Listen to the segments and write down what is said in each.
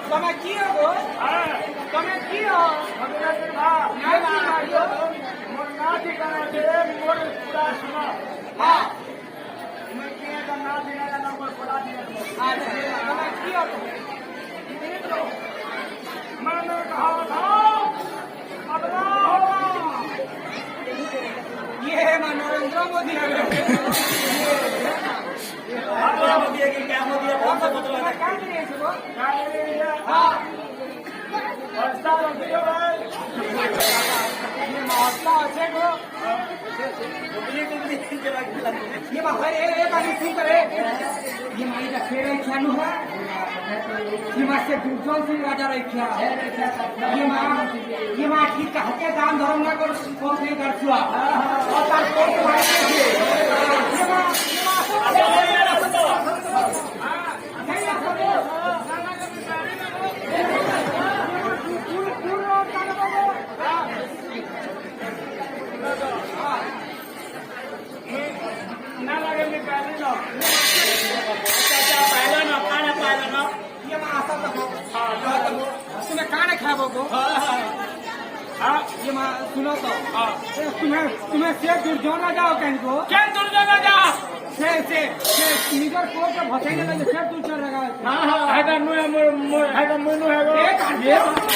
તમે કીઓ તમે કીઓ મોર ના ઠिकाना છે મોર પૂરા સુનો હા मैं किए का ना देना का नंबर पड़ा दिया તમે કીઓ मैंने कहा था अगला होगा ये है नरेंद्र मोदी है मोदी है कि क्या मोदी है कौन सा बदला है क्या नहीं है वो हाँ हौसला रखियो भाई ये हौसला अच्छे को ये बाहर ये बारी सी करे ये मारी का खेल है क्या नुहा ये मार से दुर्जन सिंह राजा रखिया ये मार ठीक का हत्या दान धर्म ना कर कौन से कर छुआ और तार कोई मार तुम्हें कहाँ नहीं खाया बोको हाँ ये माँ सुनो तो तुम्हें से दूर जो ना जाओ कहीं को क्या दूर जो ना जाओ से निगर को के भसाई ना लगे से दूर चल रहा है हाँ हाँ है तो मुझे है वो ये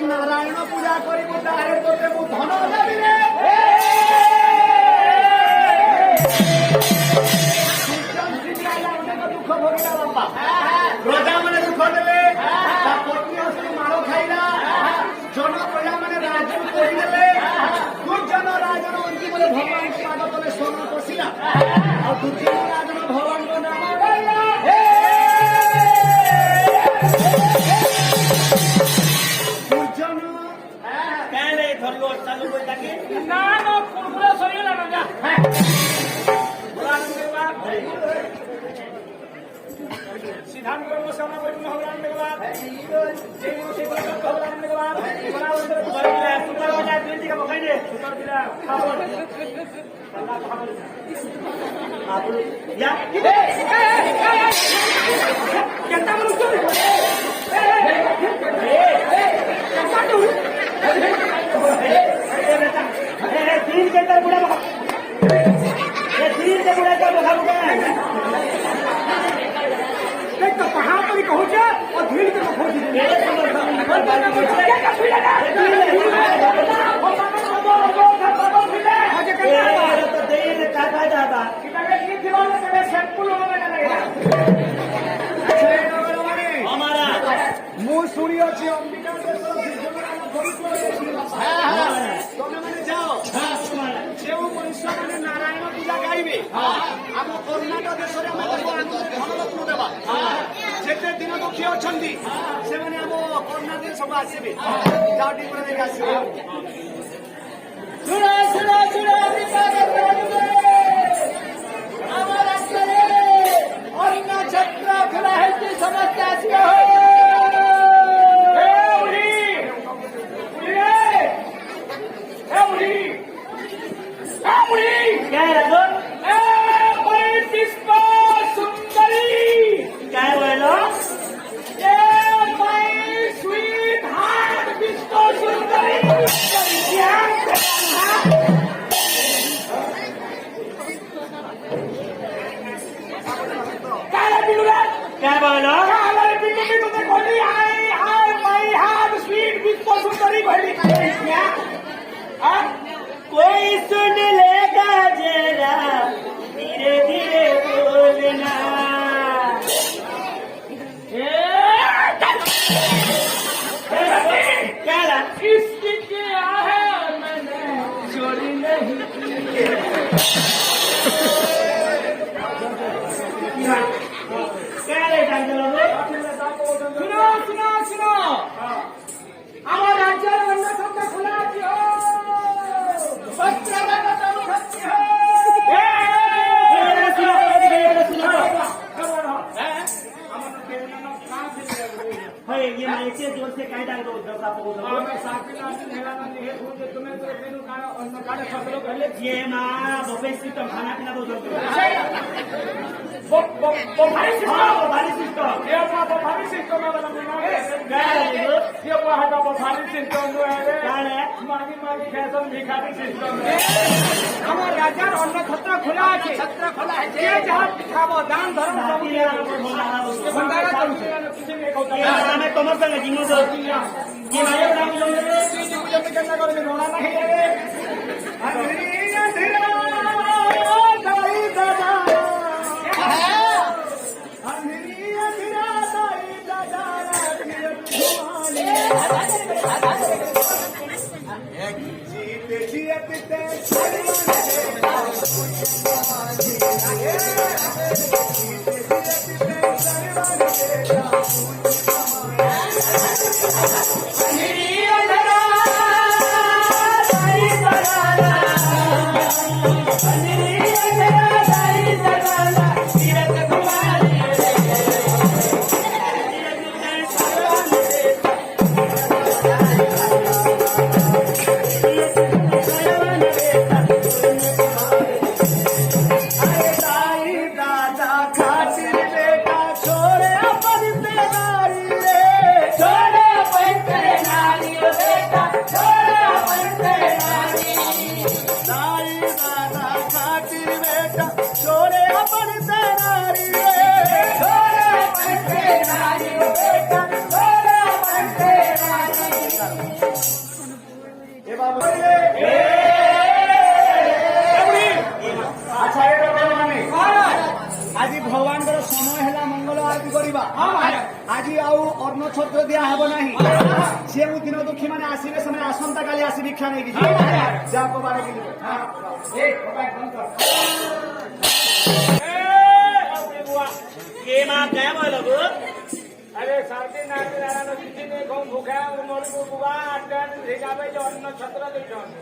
नारायण पूजा कर धन दुख भोगला बापा प्रजा मैंने दुख देवे पत्नी हसी माड़ खाइला जन प्रजा मैंने राजन कहीदेले दुर्जन राजन अंतिम भगवान पाद तले स्वर्ण पशिला भगवान को नाम सिद्धांत को समय पर भगवान के बाद जेनो से भगवान के बाद बराबर सुपर वाला बिल्डिंग का बखाई दे सुपर दिला खाबर अल्लाह खाबर आप या क्या मनुष्य तीन के अंदर बुढ़ा ये तीन के बुढ़ा का बखा तो कहाँ पर पहुंचे और धीरे धीरे पहुंच मुँह सूरी अच्छी अंबिका नारायण पूजा गाइबे आम कर्णाटक देश जेते दिन दुखी अच्छा से कर्णाटक सब आसवे अन्न छत्र खुला है समस्त आसिए क्या बोलो हमारे पिंड में तुमने खोली हाय हाय माय हार्ट स्वीट विश्व सुंदरी भली कोई सुन लेगा जरा धीरे धीरे बोलना क्या इसकी क्या है मैंने चोरी नहीं सुनो सुनो सुनो আমার রাজ্যের অন্য শব্দ খোলা আছে ये मैं ऐसे जोर से कह डाल दो मैं साकिला तुम्हें तो मेनू का अन्न काढ़े फसलो पहले ये मां बफे सिस्टम खाना पीना दो भारी सिस्टम ये भारी सिस्टम ये भारी सिस्टम जो है मागी मागी फैशन भिखारी सिस्टम আমার রাজার অন্য ছত্র খোলা আছে যে যাহা খাবো দান ধর্ম সব ভন্ডারা চলছে আমি তোমার সঙ্গে জিনিস ये माया नाम जोड़े तीन पूजा में करना करो रोना नहीं है धीरे धीरे दाई दादा धीरे धीरे दाई दादा जीते जीते आज अन्न छत्र दिया हेब ना से दिन दुखी मैंने आसवे से आसंता काली आसी भिक्षा नहीं जा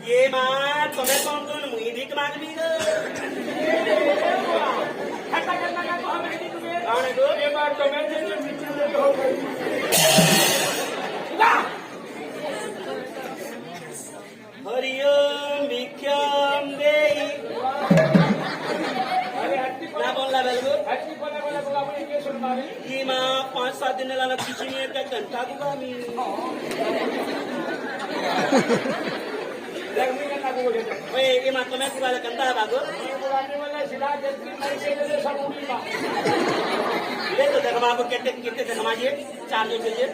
ये मां तुम्हें कौन कौन मुई भिक मांगबी गो हरिओम भिक्षम देहि ना बोलला बेलगो ये मां 5-7 दिन लाना किसी ने का घंटा दुगा मी ओए ये मां तुम्हें की वाला कंदा है बागो ये तो देखो आपको कितने समाजिए 4 जो चलिए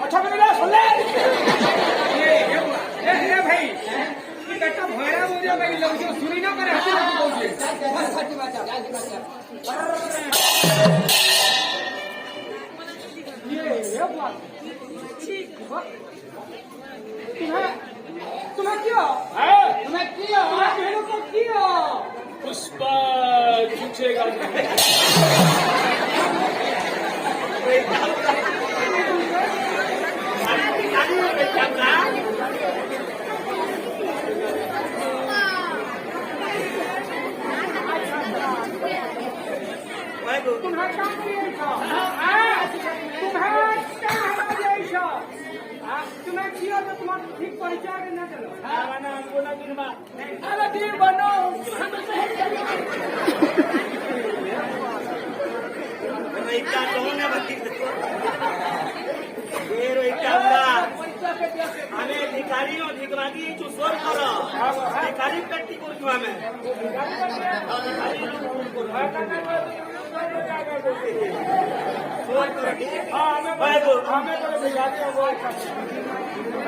अच्छा मेरा सुन ले ये भाई ये कट्टा भोरा मुझे भाई लोग जो सुनी ना करे हंसी लगी बोलिए सच्ची बात है ये बात तुम्हें क्या तुम्हें क्या मेरे को क्या पुष्पा झूठेगा तुम्हें क्या तुम्हें किया तो तुम्हारा ठीक परिचय न चलो अरे ठीक बनो हमें भिखारियों भिखमागी जो सोर करो भिखारी पेटी करू हमें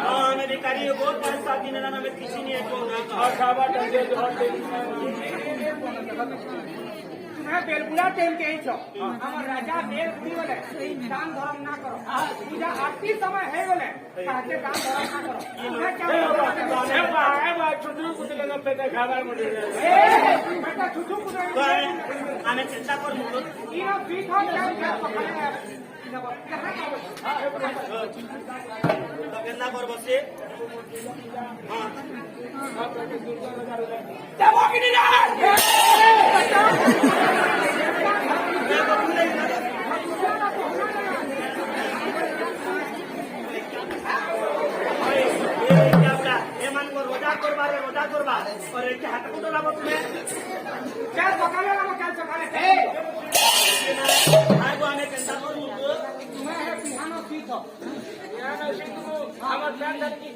हमें भिखारियों को 5-7 दिन लाना में किसी ने तुम्हें बेलपुरा टाइम के ही छो हमार राजा बेल बुड़ी बोले दान धर्म ना करो पूजा आरती समय है बोले कहते दान धर्म ना करो तुम्हें क्या छुटू कुछ लगा पेटे खाবার मुझे बेटा छुटू कुछ हमें चिंता कर मुझे ये ठीक हो क्या केंदा कर बसे हां देवो कि नहीं रोजा करवा और एक हाथ को तो लागो तुम्हें क्या सकाले लागो क्या सकाले आगो हमें केंदा कर मुझे तुम्हें है पिहानो सीखो पिहानो सीखो हमर जान की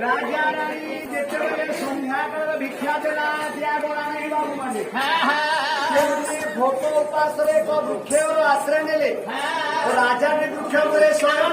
राजा रानी जेतेबेले संध्या कर भिक्षा देला त्या गोळा नाही बाबू माने फोटो उपास रे को वृक्ष और आश्रय नेले राजा ने वृक्ष रे शरण